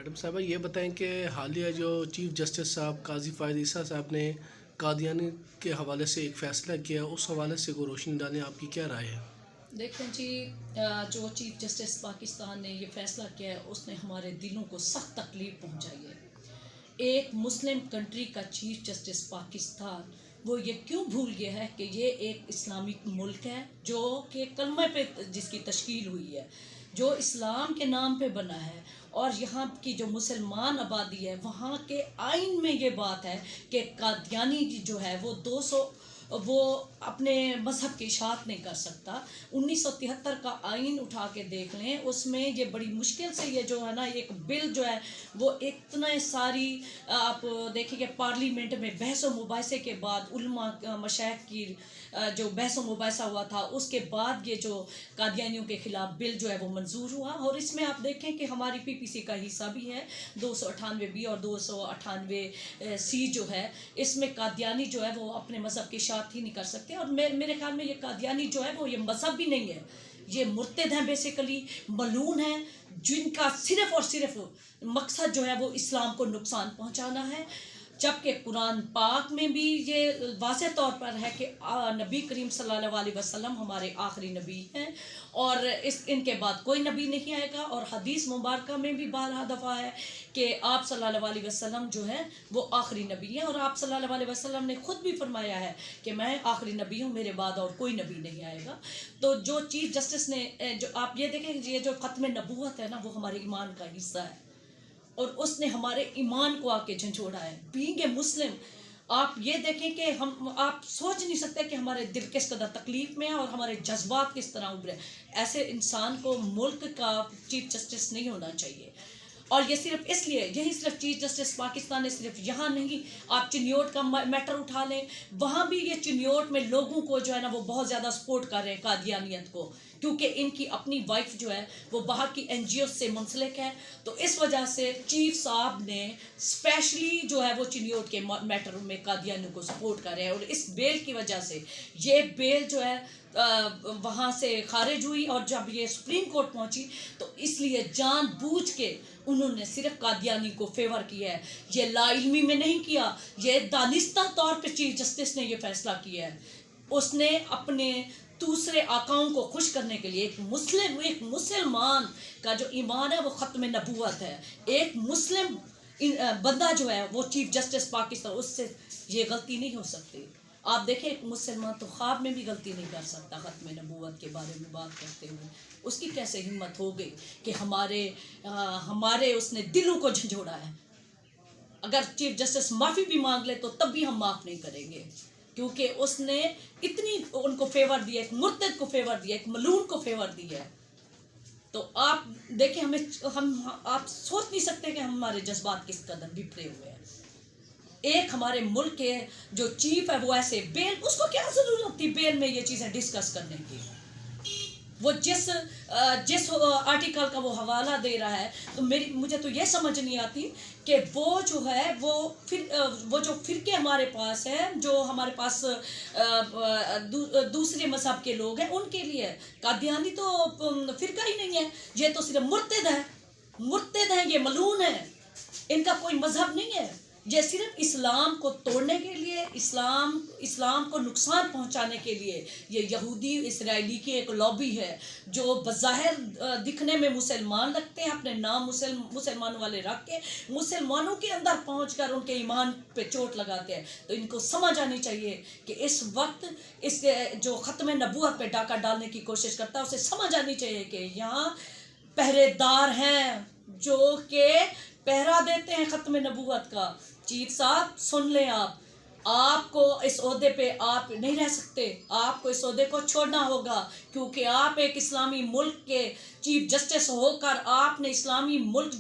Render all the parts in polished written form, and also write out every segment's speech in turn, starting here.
Madam صاحبہ یہ بتائیں کہ حالیہ جو چیف جسٹس صاحب قاضی فائز عیسیٰ صاحب نے قادیانی کے حوالے سے ایک فیصلہ کیا، اس حوالے سے کوئی روشنی ڈالیں، آپ کی کیا رائے ہے؟ دیکھیں جی، جو چیف جسٹس پاکستان نے یہ فیصلہ کیا ہے اس نے ہمارے دلوں کو سخت تکلیف پہنچائی ہے۔ ایک مسلم کنٹری کا چیف جسٹس پاکستان وہ یہ کیوں بھول گیا ہے کہ یہ ایک اسلامک ملک ہے جو کہ کلمہ پہ جس کی تشکیل ہوئی ہے، جو اسلام کے نام پہ بنا ہے، اور یہاں کی جو مسلمان آبادی ہے وہاں کے آئین میں یہ بات ہے کہ قادیانی جو ہے وہ اپنے مذہب کی اشاعت نہیں کر سکتا۔ 1973 کا آئین اٹھا کے دیکھ لیں، اس میں یہ بڑی مشکل سے یہ جو ہے نا ایک بل جو ہے وہ اتنا ساری آپ دیکھیں کہ پارلیمنٹ میں بحث و مباحثے کے بعد علماء مشائخ کی جو بحث و مباحثہ ہوا تھا اس کے بعد یہ جو قادیانیوں کے خلاف بل جو ہے وہ منظور ہوا، اور اس میں آپ دیکھیں کہ ہماری پی پی سی کا حصہ بھی ہے 298 بی اور 298 سی جو ہے، اس میں قادیانی جو ہے وہ اپنے مذہب کی اشاعت ہی نہیں کر سکتے، اور میرے خیال میں یہ قادیانی جو ہے وہ یہ مذہب بھی نہیں ہے، یہ مرتد ہیں، بیسیکلی ملعون ہیں، جن کا صرف اور صرف مقصد جو ہے وہ اسلام کو نقصان پہنچانا ہے۔ جبکہ قرآن پاک میں بھی یہ واضح طور پر ہے کہ نبی کریم صلی اللہ علیہ وسلم ہمارے آخری نبی ہیں، اور ان کے بعد کوئی نبی نہیں آئے گا، اور حدیث مبارکہ میں بھی بارہا دفعہ ہے کہ آپ صلی اللہ علیہ وسلم جو ہے وہ آخری نبی ہیں، اور آپ صلی اللہ علیہ وسلم نے خود بھی فرمایا ہے کہ میں آخری نبی ہوں، میرے بعد اور کوئی نبی نہیں آئے گا۔ تو جو چیف جسٹس نے جو آپ یہ دیکھیں، یہ جو ختم نبوت ہے نا وہ ہمارے ایمان کا حصہ ہے، اور اس نے ہمارے ایمان کو آ کے جھنجھوڑا ہے۔ بینگ اے مسلم، آپ یہ دیکھیں کہ آپ سوچ نہیں سکتے کہ ہمارے دل کس قدر تکلیف میں ہے اور ہمارے جذبات کس طرح ابھرے۔ ایسے انسان کو ملک کا چیف جسٹس نہیں ہونا چاہیے، اور یہ صرف اس لیے، یہی صرف چیف جسٹس پاکستان نے صرف یہاں نہیں، آپ چنیوٹ کا میٹر اٹھا لیں، وہاں بھی یہ چنیوٹ میں لوگوں کو جو ہے نا وہ بہت زیادہ سپورٹ کر رہے ہیں قادیانیت کو، کیونکہ ان کی اپنی وائف جو ہے وہ باہر کی این جی او سے منسلک ہے، تو اس وجہ سے چیف صاحب نے اسپیشلی جو ہے وہ چنیوٹ کے میٹر میں قادیانیوں کو سپورٹ کر رہے ہیں، اور اس بیل کی وجہ سے یہ بیل جو ہے وہاں سے خارج ہوئی، اور جب یہ سپریم کورٹ پہنچی تو اس لیے جان بوجھ کے انہوں نے صرف قادیانی کو فیور کیا ہے، یہ لا علمی میں نہیں کیا، یہ دانستہ طور پہ چیف جسٹس نے یہ فیصلہ کیا ہے۔ اس نے اپنے دوسرے آقاؤں کو خوش کرنے کے لیے، ایک مسلمان کا جو ایمان ہے وہ ختم نبوت ہے، ایک مسلم بندہ جو ہے وہ چیف جسٹس پاکستان، اس سے یہ غلطی نہیں ہو سکتی۔ آپ دیکھیں ایک مسلمان تو خواب میں بھی غلطی نہیں کر سکتا ختم نبوت کے بارے میں بات کرتے ہوئے، اس کی کیسے ہمت ہو گئی کہ ہمارے اس نے دلوں کو جھنجھوڑا ہے۔ اگر چیف جسٹس معافی بھی مانگ لے تو تب بھی ہم معاف نہیں کریں گے، کیونکہ اس نے اتنی ان کو فیور دیا، ایک مرتد کو فیور دیا، ایک ملعون کو فیور دیا ہے۔ تو آپ دیکھیں آپ سوچ نہیں سکتے کہ ہمارے جذبات کس قدر بپھرے ہوئے ہیں۔ ایک ہمارے ملک کے جو چیف ہے وہ ایسے بیل، اس کو کیا ضرورت تھی بیل میں یہ چیزیں ڈسکس کرنے کی؟ وہ جس آرٹیکل کا وہ حوالہ دے رہا ہے، تو مجھے تو یہ سمجھ نہیں آتی کہ وہ جو ہے وہ جو فرقے ہمارے پاس ہیں، جو ہمارے پاس دوسرے مذہب کے لوگ ہیں، ان کے لیے قادیانی تو فرقہ ہی نہیں ہے، یہ تو صرف مرتد ہیں، یہ ملعون ہیں، ان کا کوئی مذہب نہیں ہے، یہ صرف اسلام کو توڑنے کے لیے، اسلام کو نقصان پہنچانے کے لیے یہ یہودی اسرائیلی کی ایک لابی ہے، جو بظاہر دکھنے میں مسلمان لگتے ہیں، اپنے نام مسلمانوں والے رکھ کے مسلمانوں کے اندر پہنچ کر ان کے ایمان پہ چوٹ لگاتے ہیں۔ تو ان کو سمجھ آنی چاہیے کہ اس وقت اس جو ختم نبوت پہ ڈاکہ ڈالنے کی کوشش کرتا ہے اسے سمجھ آنی چاہیے کہ یہاں پہرے دار ہیں جو کہ پہرا دیتے ہیں ختم نبوت کا۔ چیف صاحب سن لیں، آپ کو اس عہدے پہ آپ نہیں رہ سکتے، آپ کو اس عہدے کو چھوڑنا ہوگا، کیونکہ آپ ایک اسلامی ملک کے چیف جسٹس ہو کر آپ نے اسلامی ملک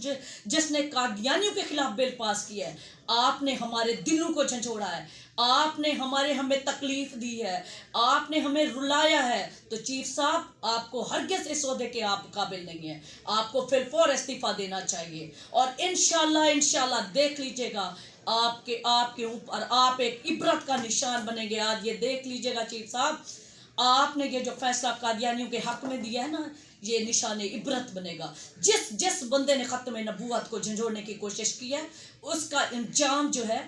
جس نے قادیانیوں کے خلاف بل پاس کیا ہے، آپ نے ہمارے دلوں کو جھنجھوڑا ہے، آپ نے ہمیں تکلیف دی ہے، آپ نے ہمیں رلایا ہے، تو چیف صاحب آپ کو ہرگز اس عہدے کے آپ قابل نہیں ہیں، آپ کو فی الفور استعفیٰ دینا چاہیے، اور انشاءاللہ دیکھ لیجئے گا آپ کے اوپر آپ ایک عبرت کا نشان بنیں گے۔ آج یہ دیکھ لیجئے گا چیف صاحب، آپ نے یہ جو فیصلہ قادیانیوں کے حق میں دیا ہے نا، یہ نشان عبرت بنے گا. جس بندے نے ختم نبوت کو جھنجھوڑنے کی کوشش کی ہے اس کا انجام جو ہے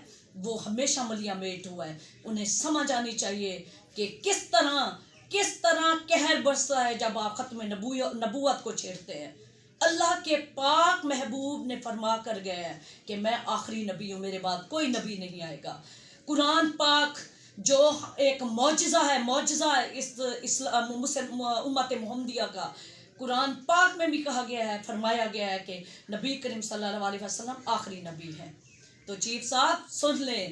وہ ہمیشہ ملیہ میٹ ہوا ہے. انہیں سمجھ آنی چاہیے کہ کس طرح قہر برستا ہے جب آپ ختم نبوت کو چھیڑتے ہیں. اللہ کے پاک محبوب نے فرما کر گیا ہے کہ میں آخری نبی ہوں، میرے بعد کوئی نبی نہیں آئے گا. قرآن پاک جو ایک معجزہ ہے اس امت محمدیہ کا، قرآن پاک میں بھی کہا گیا ہے، فرمایا گیا ہے کہ نبی کریم صلی اللہ علیہ وسلم آخری نبی ہیں. تو چیف صاحب سن لیں،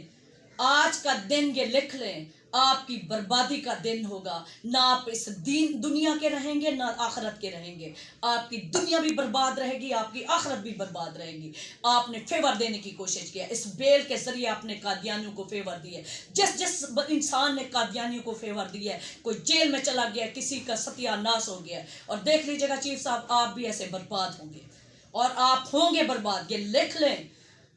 آج کا دن یہ لکھ لیں، آپ کی بربادی کا دن ہوگا. نہ آپ اس دنیا کے رہیں گے نہ آخرت کے رہیں گے. آپ کی دنیا بھی برباد رہے گی، آپ کی آخرت بھی برباد رہے گی. آپ نے فیور دینے کی کوشش کیا، اس بیل کے ذریعے آپ نے قادیانیوں کو فیور دیا. جس انسان نے قادیانیوں کو فیور دیا ہے کوئی جیل میں چلا گیا، کسی کا ستیہ ناس ہو گیا. اور دیکھ لیجیے گا چیف صاحب، آپ بھی ایسے برباد ہوں گے اور آپ ہوں گے برباد. یہ لکھ لیں،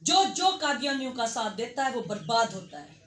جو قادیانیوں کا ساتھ دیتا ہے وہ برباد ہوتا ہے.